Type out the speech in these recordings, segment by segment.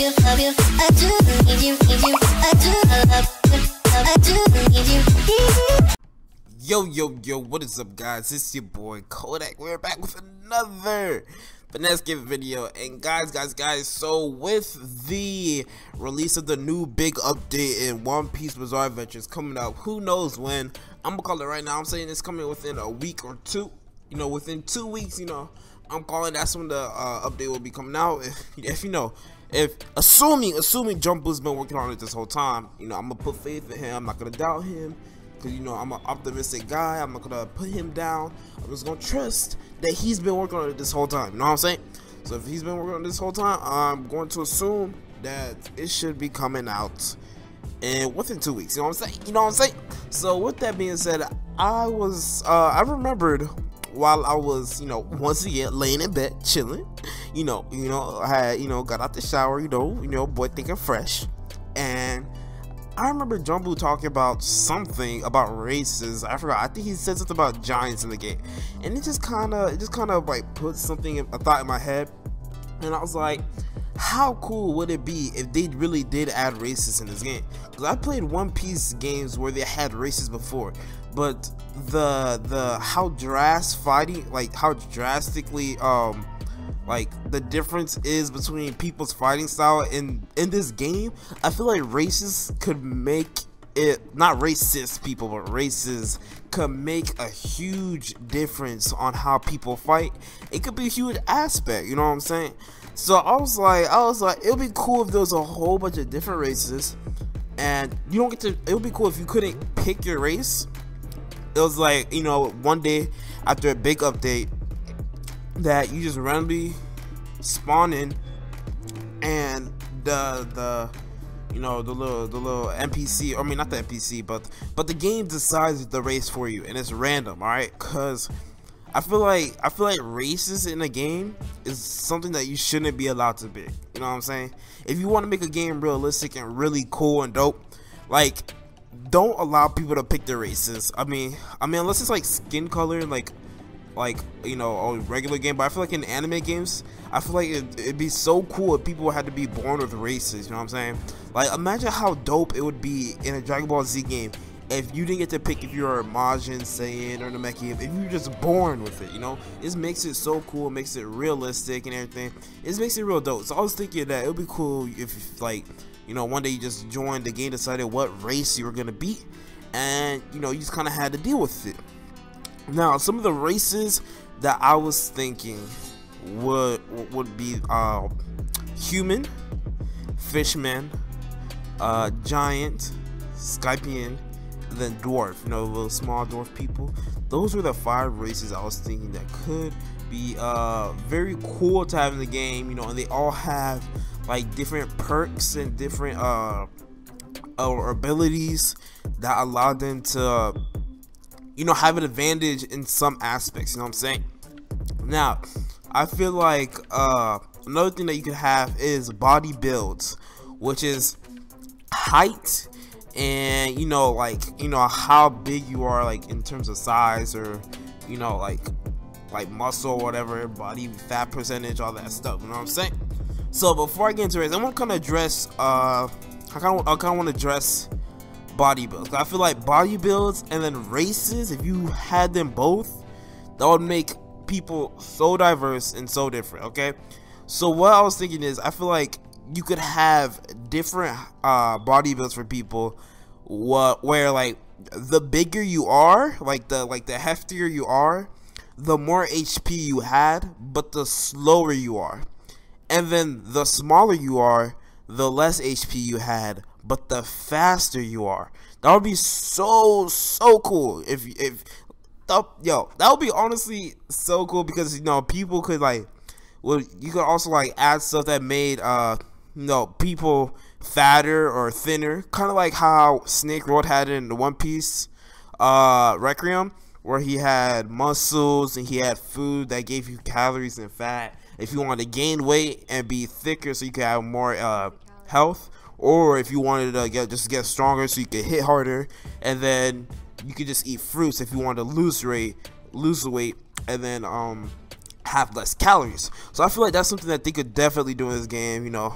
you, love you. I do need you, I do love you. I do need you. Yo, what is up, guys? It's your boy Kodak. We're back with another finesse game video. And guys, so with the release of the new big update in One Piece Bizarre Adventures coming out, who knows when, I'm gonna call it right now. I'm saying it's coming within a week or two. You know, within 2 weeks, you know, I'm calling that's when the update will be coming out. If assuming Jumbo's been working on it this whole time, you know, I'm gonna put faith in him. I'm not gonna doubt him, because, you know, I'm an optimistic guy. I'm not gonna put him down. I'm just gonna trust that he's been working on it this whole time. You know what I'm saying? So if he's been working on it this whole time, I'm going to assume that it should be coming out and within 2 weeks. You know what I'm saying? So with that being said, I remembered while I was, you know, once again laying in bed chilling, you know, I had, got out the shower, you know, boy thinking fresh, and I remember Jumbo talking about something about races. I forgot. I think he said something about giants in the game, and it just kind of like put a thought in my head, and I was like, how cool would it be if they really did add races in this game? Because I played One Piece games where they had races before, but how drastically like the difference is between people's fighting style in this game. I feel like races could make it, not racist people, but races could make a huge difference on how people fight. It could be a huge aspect, you know what I'm saying? So I was like, it would be cool if there was a whole bunch of different races, and you don't get to. It would be cool if you couldn't pick your race. It was like, you know, one day after a big update that you just randomly spawn in, and the little NPC, I mean not the NPC, but the game decides the race for you, and it's random, all right? Cause I feel like races in a game is something that you shouldn't be allowed to pick. You know what I'm saying? If you want to make a game realistic and really cool and dope, like, don't allow people to pick their races. I mean unless it's like skin color, like you know, a regular game. But I feel like in anime games, I feel like it'd be so cool if people had to be born with races. You know what I'm saying? Like, imagine how dope it would be in a Dragon Ball Z game if you didn't get to pick if you're a Majin, Saiyan, or Namekian, if you're just born with it. You know, this makes it so cool, it makes it realistic and everything. It makes it real dope. So I was thinking that it would be cool if, like, you know, one day you just joined the game, decided what race you were gonna beat, and, you know, you just kind of had to deal with it. Now, some of the races that I was thinking would be human, Fishmen, giant, Skypian, and then dwarf. You know, little small dwarf people. Those were the 5 races I was thinking that could be very cool to have in the game. You know, and they all have like different perks and different abilities that allow them to, you know, have an advantage in some aspects. You know what I'm saying? Now, I feel like another thing that you could have is body builds, which is height and, you know, like, you know, how big you are, like in terms of size, or, you know, like muscle or whatever, body fat percentage, all that stuff. You know what I'm saying? So before I get into it, I'm gonna kind of address I kind of want to address body builds. I feel like body builds and then races, if you had them both, that would make people so diverse and so different. Okay, so what I was thinking is, I feel like you could have different body builds for people, where like the bigger you are, like the heftier you are, the more HP you had, but the slower you are. And then the smaller you are, the less HP you had, but the faster you are. That would be so cool if that would be honestly so cool, because, you know, people could like, well, you could also like add stuff that made you know, people fatter or thinner, kind of like how Snake Road had it in the One Piece Requiem, where he had muscles and he had food that gave you calories and fat. If you wanted to gain weight and be thicker so you could have more health, or if you wanted to get stronger so you could hit harder, and then you could just eat fruits if you wanted to lose weight, and then have less calories. So I feel like that's something that they could definitely do in this game, you know.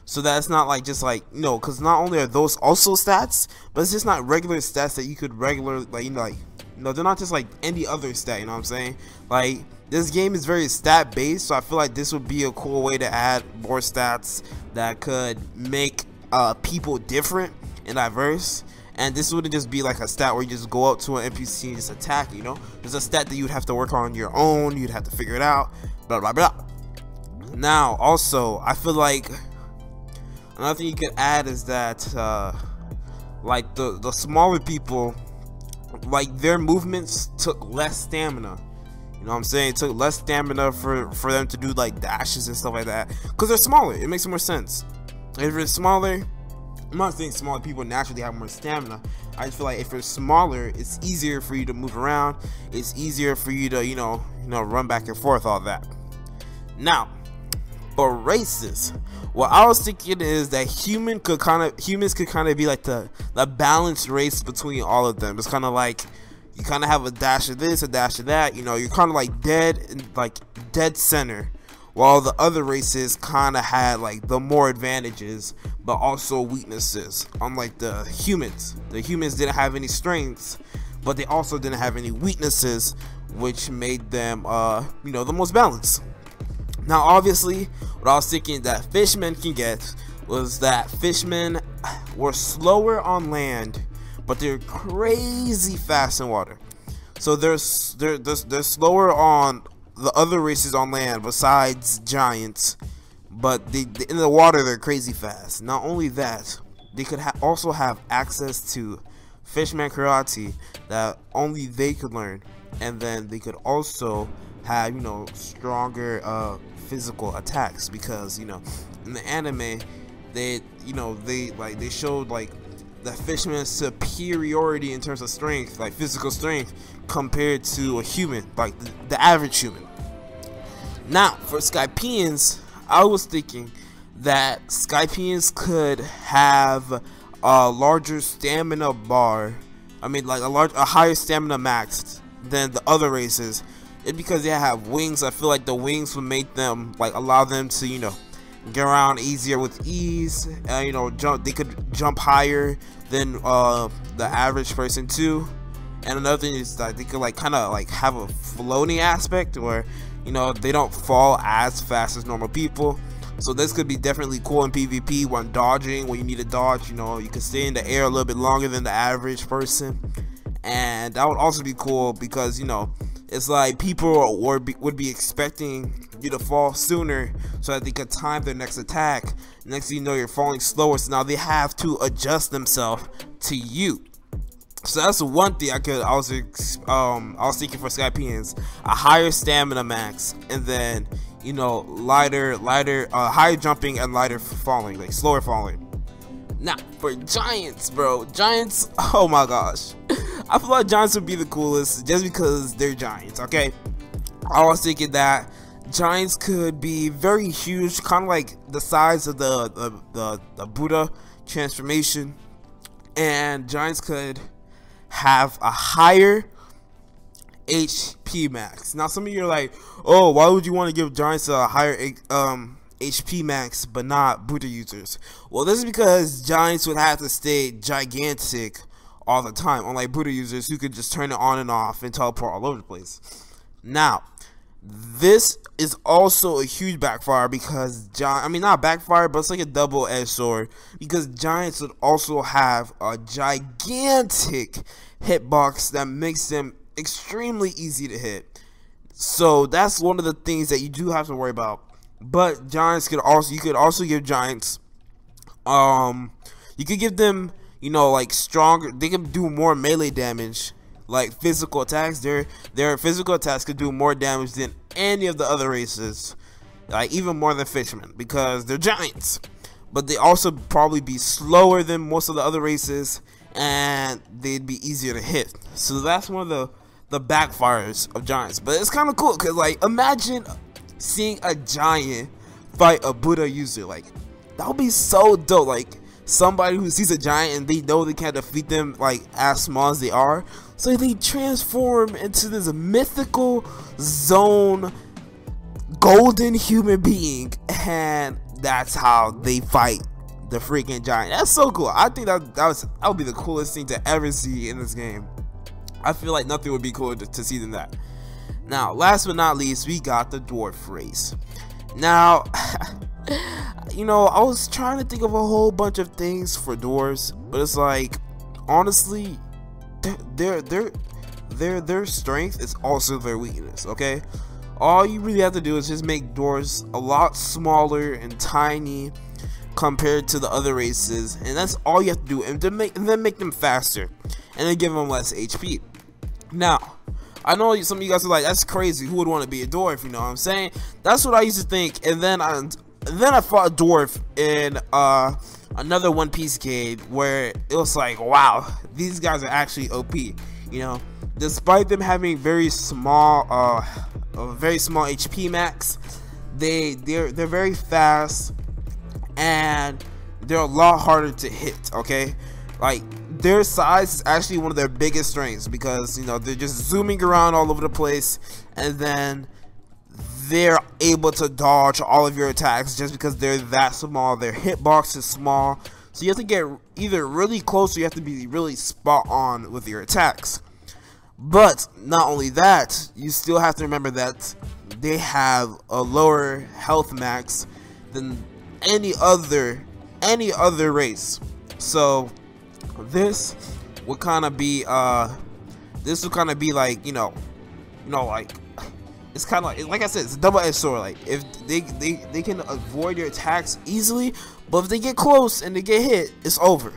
so that's not like just like, you know, because not only are those also stats, but it's just not regular stats that you could they're not just like any other stat, you know what I'm saying? Like, this game is very stat based, so I feel like this would be a cool way to add more stats that could make people different and diverse. And this wouldn't just be like a stat where you just go up to an NPC and just attack, you know? There's a stat that you'd have to work on your own, you'd have to figure it out, blah blah blah. Now also, I feel like another thing you could add is that like the smaller people, like their movements took less stamina. You know what I'm saying? It took less stamina for them to do like dashes and stuff like that, because they're smaller. It makes more sense. If you're smaller, I'm not saying smaller people naturally have more stamina. I just feel like if you're smaller, it's easier for you to move around. It's easier for you to, you know, run back and forth, all that. Now, for races, what I was thinking is that humans could kind of be like the balanced race between all of them. It's kind of like you kind of have a dash of this, a dash of that. You know, you're kind of like dead center, while the other races kind of had like the more advantages but also weaknesses. Unlike the humans didn't have any strengths, but they also didn't have any weaknesses, which made them you know, the most balanced. Now obviously, what I was thinking that fishmen can get was that fishmen were slower on land, but they're crazy fast in water. So they're slower on the other races on land besides giants, but in the water they're crazy fast. Not only that, they could also have access to Fishman karate that only they could learn, and then they could also have, you know, stronger physical attacks, because, you know, in the anime they showed like the Fishman's superiority in terms of strength, like physical strength, compared to a human, like the average human. Now for Skypeans, I was thinking that Skypeans could have a larger stamina bar. I mean, like a higher stamina max than the other races. It's because they have wings. I feel like the wings would make them, like, allow them to, you know, get around easier with ease. You know, they could jump higher than the average person too. And another thing is that they could like kind of like have a floating aspect where, you know, they don't fall as fast as normal people. So this could be definitely cool in PvP when dodging, when you need to dodge. You know, you can stay in the air a little bit longer than the average person, and that would also be cool because, you know, it's like people would be expecting you to fall sooner so that they could time their next attack. Next thing you know, you're falling slower, so now they have to adjust themselves to you. So that's one thing I was thinking for Skypeans: a higher stamina max, and then, you know, higher jumping and lighter falling, like slower falling. Now for giants, bro, giants, oh my gosh, I feel like giants would be the coolest just because they're giants. Okay, I was thinking that giants could be very huge, kind of like the size of the Buddha transformation, and giants could have a higher HP max. Now some of you are like, oh, why would you want to give giants a higher HP max but not Buddha users? Well, this is because giants would have to stay gigantic all the time, unlike Buddha users who could just turn it on and off and teleport all over the place. Now this is also a huge backfire because not backfire, but it's like a double-edged sword, because giants would also have a gigantic hitbox that makes them extremely easy to hit. So that's one of the things that you do have to worry about. But giants you could also give giants, you could give them, you know, like stronger, they can do more melee damage, like physical attacks. Their physical attacks could do more damage than any of the other races, like even more than fishmen, because they're giants. But they also probably be slower than most of the other races, and they'd be easier to hit. So that's one of the backfires of giants. But it's kind of cool because, like, imagine seeing a giant fight a Buddha user. Like, that would be so dope. Like, somebody who sees a giant and they know they can't defeat them, like, as small as they are, so they transform into this mythical zone golden human being, and that's how they fight the freaking giant. That's so cool. I think that would be the coolest thing to ever see in this game. I feel like nothing would be cooler to see than that. Now, last but not least, we got the dwarf race. Now, you know, I was trying to think of a whole bunch of things for dwarves, but it's like, honestly, their strength is also their weakness. Okay, all you really have to do is just make dwarves a lot smaller and tiny compared to the other races, and that's all you have to do, and then make them faster, and then give them less HP. Now, I know some of you guys are like, that's crazy, who would want to be a dwarf, you know what I'm saying? That's what I used to think. And then I fought a dwarf in another One Piece game where it was like, wow, these guys are actually OP, you know, despite them having very small HP max. They're very fast, and they're a lot harder to hit. Okay, like, their size is actually one of their biggest strengths, because, you know, they're just zooming around all over the place, and then they're able to dodge all of your attacks just because they're that small. Their hitbox is small, so you have to get either really close or you have to be really spot on with your attacks. But not only that, you still have to remember that they have a lower health max than any other race. So this would kind of be like, you know, like, it's kind of like I said, it's a double-edged sword. Like, if they can avoid your attacks easily, but if they get close and they get hit, it's over.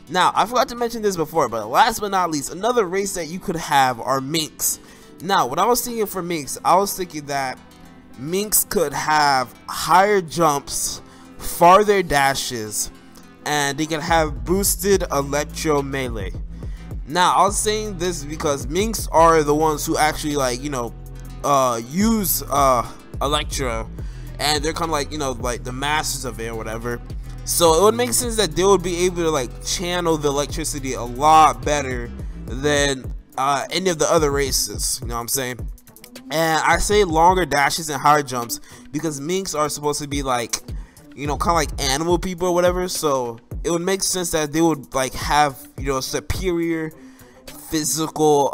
Now, I forgot to mention this before, but last but not least, another race that you could have are Minks. Now, when I was thinking for Minks, I was thinking that Minks could have higher jumps, farther dashes, and they can have boosted electro melee. Now, I was saying this because Minks are the ones who actually, like, you know, use electro, and they're kind of like, you know, like the masters of it or whatever. So it would make sense that they would be able to, like, channel the electricity a lot better than any of the other races, you know what I'm saying? And I say longer dashes and higher jumps because Minks are supposed to be, like, you know, kind of like animal people or whatever. So it would make sense that they would, like, have, you know, superior physical,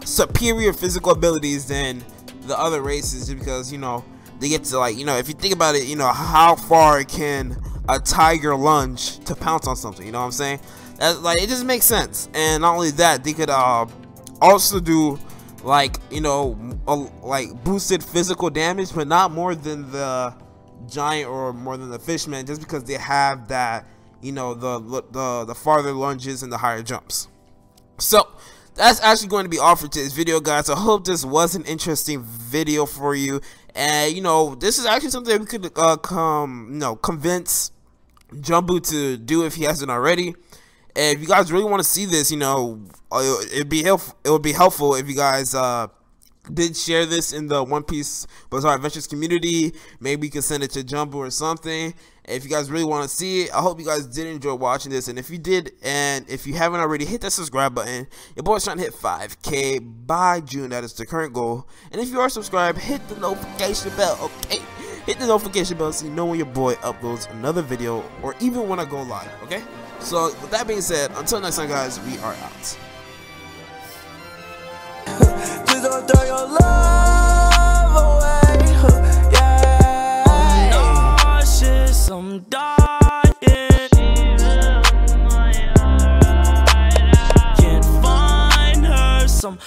superior physical abilities than the other races, just because, you know, they get to, like, you know, if you think about it, you know, how far can a tiger lunge to pounce on something, you know what I'm saying? That, like, it just makes sense. And not only that, they could also do, like, you know, like boosted physical damage, but not more than the giant or more than the Fishmen, just because they have that, you know, the farther lunges and the higher jumps. So that's actually going to be all for today's video, guys. I hope this was an interesting video for you, and, you know, this is actually something that we could convince Jumbo to do if he hasn't already. And if you guys really want to see this, you know, it would be helpful if you guys did share this in the One Piece Bizarre Adventures community. Maybe you can send it to Jumbo or something. If you guys really want to see it, I hope you guys did enjoy watching this. And if you did, and if you haven't already, hit that subscribe button. Your boy's trying to hit 5K by June. That is the current goal. And if you are subscribed, hit the notification bell, okay? Hit the notification bell so you know when your boy uploads another video, or even when I go live, okay? So with that being said, until next time, guys, we are out. Please don't throw your love away, yeah. I'm nauseous, I'm dying. Can't find her, someone.